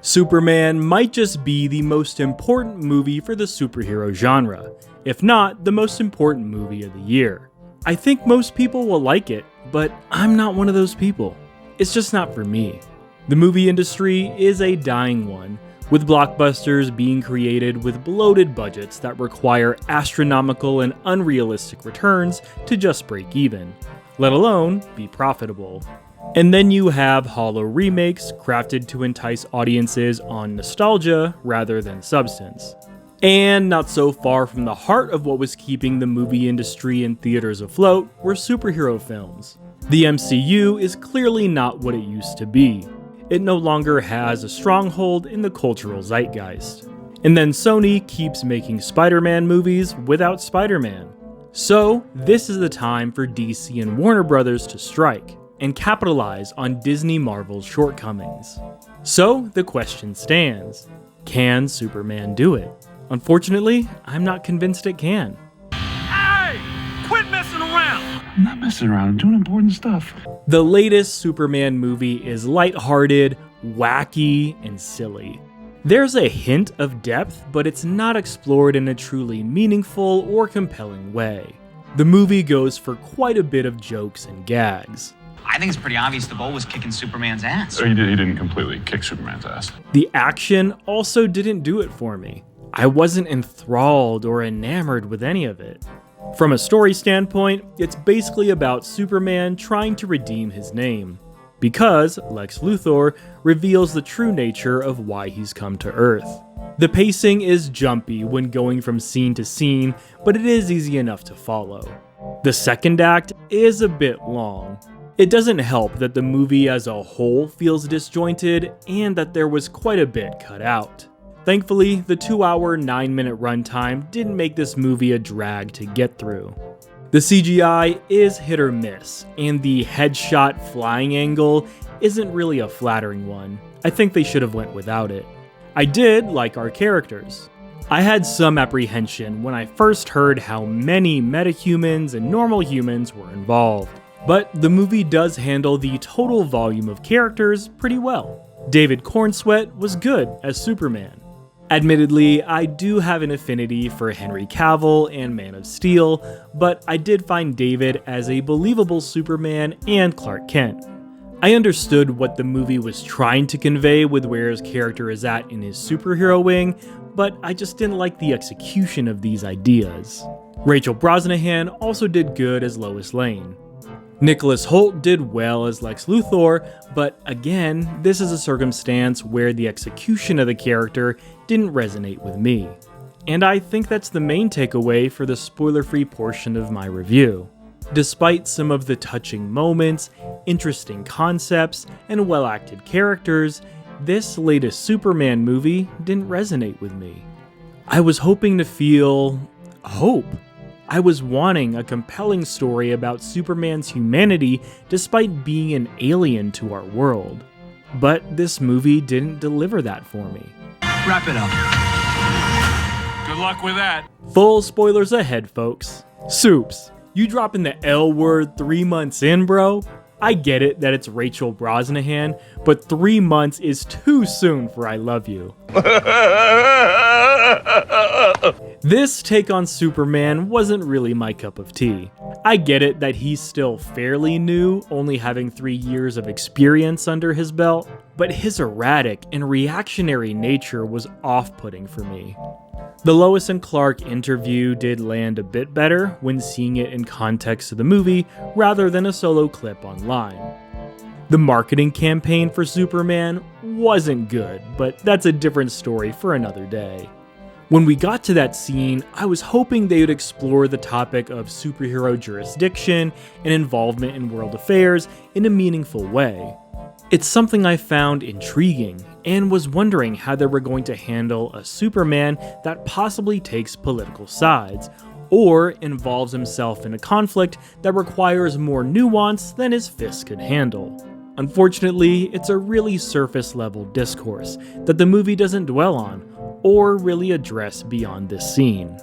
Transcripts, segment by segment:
Superman might just be the most important movie for the superhero genre, if not the most important movie of the year. I think most people will like it, but I'm not one of those people. It's just not for me. The movie industry is a dying one, with blockbusters being created with bloated budgets that require astronomical and unrealistic returns to just break even, let alone be profitable. And then you have hollow remakes crafted to entice audiences on nostalgia rather than substance. And not so far from the heart of what was keeping the movie industry and theaters afloat were superhero films. The MCU is clearly not what it used to be. It no longer has a stronghold in the cultural zeitgeist. And then Sony keeps making Spider-Man movies without Spider-Man. So this is the time for DC and Warner Brothers to strike and capitalize on Disney Marvel's shortcomings. So the question stands, can Superman do it? Unfortunately, I'm not convinced it can. Hey! Quit messing around! I'm not messing around, I'm doing important stuff. The latest Superman movie is lighthearted, wacky, and silly. There's a hint of depth, but it's not explored in a truly meaningful or compelling way. The movie goes for quite a bit of jokes and gags. I think it's pretty obvious the bull was kicking Superman's ass. So he didn't completely kick Superman's ass. The action also didn't do it for me. I wasn't enthralled or enamored with any of it. From a story standpoint, it's basically about Superman trying to redeem his name, because Lex Luthor reveals the true nature of why he's come to Earth. The pacing is jumpy when going from scene to scene, but it is easy enough to follow. The second act is a bit long. It doesn't help that the movie as a whole feels disjointed and that there was quite a bit cut out. Thankfully, the 2-hour, 9-minute runtime didn't make this movie a drag to get through. The CGI is hit or miss, and the headshot flying angle isn't really a flattering one. I think they should have went without it. I did like our characters. I had some apprehension when I first heard how many metahumans and normal humans were involved, but the movie does handle the total volume of characters pretty well. David Cornsweet was good as Superman. Admittedly, I do have an affinity for Henry Cavill and Man of Steel, but I did find David as a believable Superman and Clark Kent. I understood what the movie was trying to convey with where his character is at in his superhero wing, but I just didn't like the execution of these ideas. Rachel Brosnahan also did good as Lois Lane. Nicholas Hoult did well as Lex Luthor, but again, this is a circumstance where the execution of the character didn't resonate with me. And I think that's the main takeaway for the spoiler-free portion of my review. Despite some of the touching moments, interesting concepts, and well-acted characters, this latest Superman movie didn't resonate with me. I was hoping to feel hope. I was wanting a compelling story about Superman's humanity despite being an alien to our world. But this movie didn't deliver that for me. Wrap it up. Good luck with that. Full spoilers ahead, folks. Supes, you dropping the L word 3 months in, bro? I get it that it's Rachel Brosnahan, but 3 months is too soon for I love you. This take on Superman wasn't really my cup of tea. I get it that he's still fairly new, only having 3 years of experience under his belt, but his erratic and reactionary nature was off-putting for me. The Lois and Clark interview did land a bit better when seeing it in context of the movie rather than a solo clip online. The marketing campaign for Superman wasn't good, but that's a different story for another day. When we got to that scene, I was hoping they would explore the topic of superhero jurisdiction and involvement in world affairs in a meaningful way. It's something I found intriguing, and was wondering how they were going to handle a Superman that possibly takes political sides, or involves himself in a conflict that requires more nuance than his fists could handle. Unfortunately, it's a really surface-level discourse that the movie doesn't dwell on, or really address beyond this scene.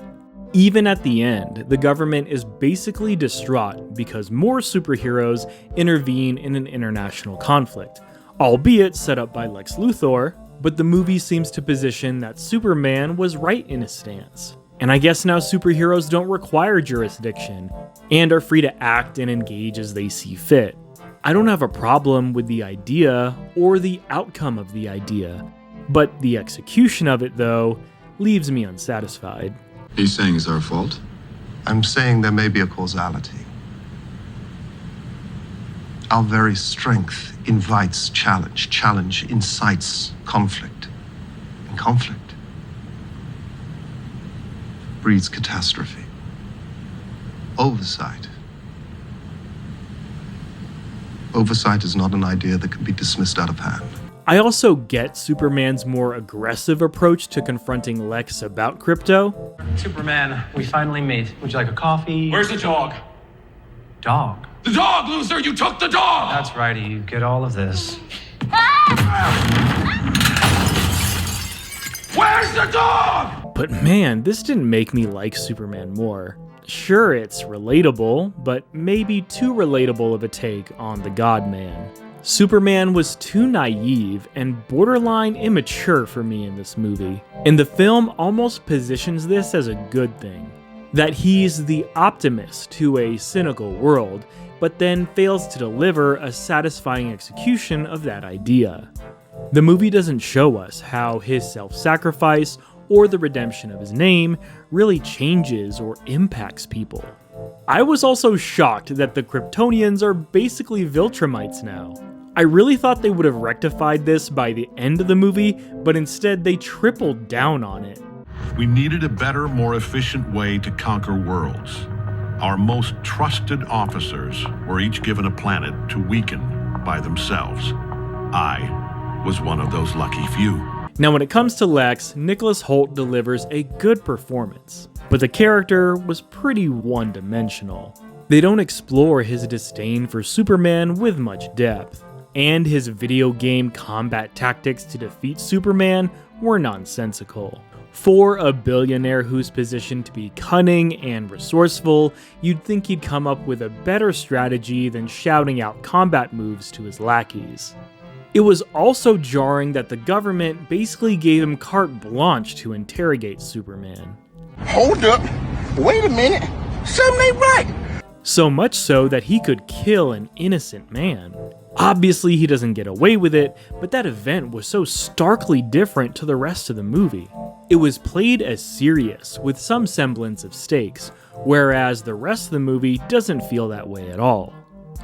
Even at the end, the government is basically distraught because more superheroes intervene in an international conflict, albeit set up by Lex Luthor, but the movie seems to position that Superman was right in his stance. And I guess now superheroes don't require jurisdiction, and are free to act and engage as they see fit. I don't have a problem with the idea or the outcome of the idea, but the execution of it, though, leaves me unsatisfied. He's saying it's our fault? I'm saying there may be a causality. Our very strength invites challenge. Challenge incites conflict. And conflict breeds catastrophe. Oversight. Oversight is not an idea that can be dismissed out of hand. I also get Superman's more aggressive approach to confronting Lex about Krypto. Superman, we finally meet. Would you like a coffee? Where's the dog? Dog. The dog, loser! You took the dog! That's right, you get all of this. Where's the dog? But man, this didn't make me like Superman more. Sure, it's relatable, but maybe too relatable of a take on the God-Man. Superman was too naive and borderline immature for me in this movie, and the film almost positions this as a good thing. That he's the optimist to a cynical world, but then fails to deliver a satisfying execution of that idea. The movie doesn't show us how his self-sacrifice or the redemption of his name really changes or impacts people. I was also shocked that the Kryptonians are basically Viltrumites now. I really thought they would have rectified this by the end of the movie, but instead they tripled down on it. We needed a better, more efficient way to conquer worlds. Our most trusted officers were each given a planet to weaken by themselves. I was one of those lucky few. Now when it comes to Lex, Nicholas Hoult delivers a good performance, but the character was pretty one-dimensional. They don't explore his disdain for Superman with much depth, and his video game combat tactics to defeat Superman were nonsensical. For a billionaire who's positioned to be cunning and resourceful, you'd think he'd come up with a better strategy than shouting out combat moves to his lackeys. It was also jarring that the government basically gave him carte blanche to interrogate Superman. Hold up. Wait a minute. Something ain't right. So much so that he could kill an innocent man. Obviously he doesn't get away with it, but that event was so starkly different to the rest of the movie. It was played as serious, with some semblance of stakes, whereas the rest of the movie doesn't feel that way at all.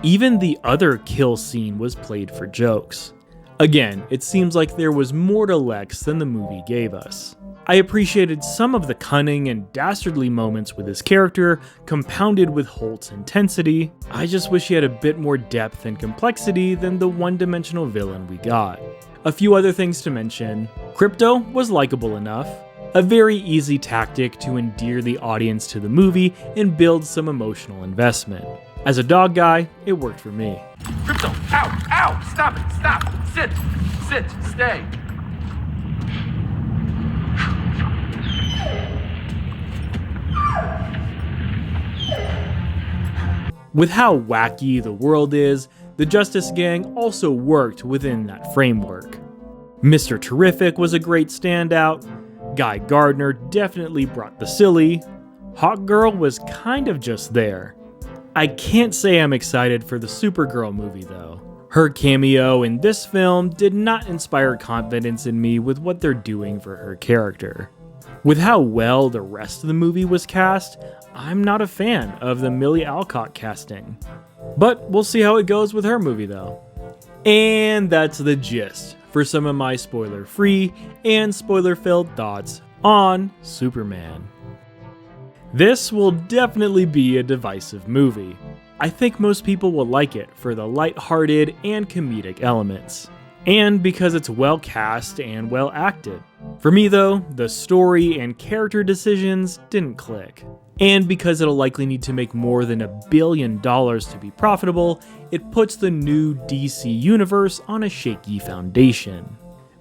Even the other kill scene was played for jokes. Again, it seems like there was more to Lex than the movie gave us. I appreciated some of the cunning and dastardly moments with his character, compounded with Hoult's intensity. I just wish he had a bit more depth and complexity than the one-dimensional villain we got. A few other things to mention. Krypto was likable enough. A very easy tactic to endear the audience to the movie and build some emotional investment. As a dog guy, it worked for me. Krypto, ow, ow, stop it, stop, sit, stay. With how wacky the world is, the Justice Gang also worked within that framework. Mr. Terrific was a great standout, Guy Gardner definitely brought the silly, Hawkgirl was kind of just there. I can't say I'm excited for the Supergirl movie though. Her cameo in this film did not inspire confidence in me with what they're doing for her character. With how well the rest of the movie was cast, I'm not a fan of the Millie Alcock casting. But we'll see how it goes with her movie though. And that's the gist for some of my spoiler-free and spoiler-filled thoughts on Superman. This will definitely be a divisive movie. I think most people will like it for the lighthearted and comedic elements, and because it's well cast and well acted. For me though, the story and character decisions didn't click. And because it'll likely need to make more than $1 billion to be profitable, it puts the new DC universe on a shaky foundation.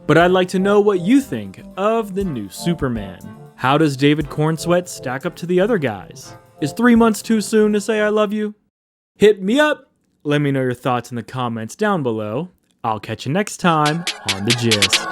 But I'd like to know what you think of the new Superman. How does David Cornsweet stack up to the other guys? Is 3 months too soon to say I love you? Hit me up! Let me know your thoughts in the comments down below. I'll catch you next time on The Gist.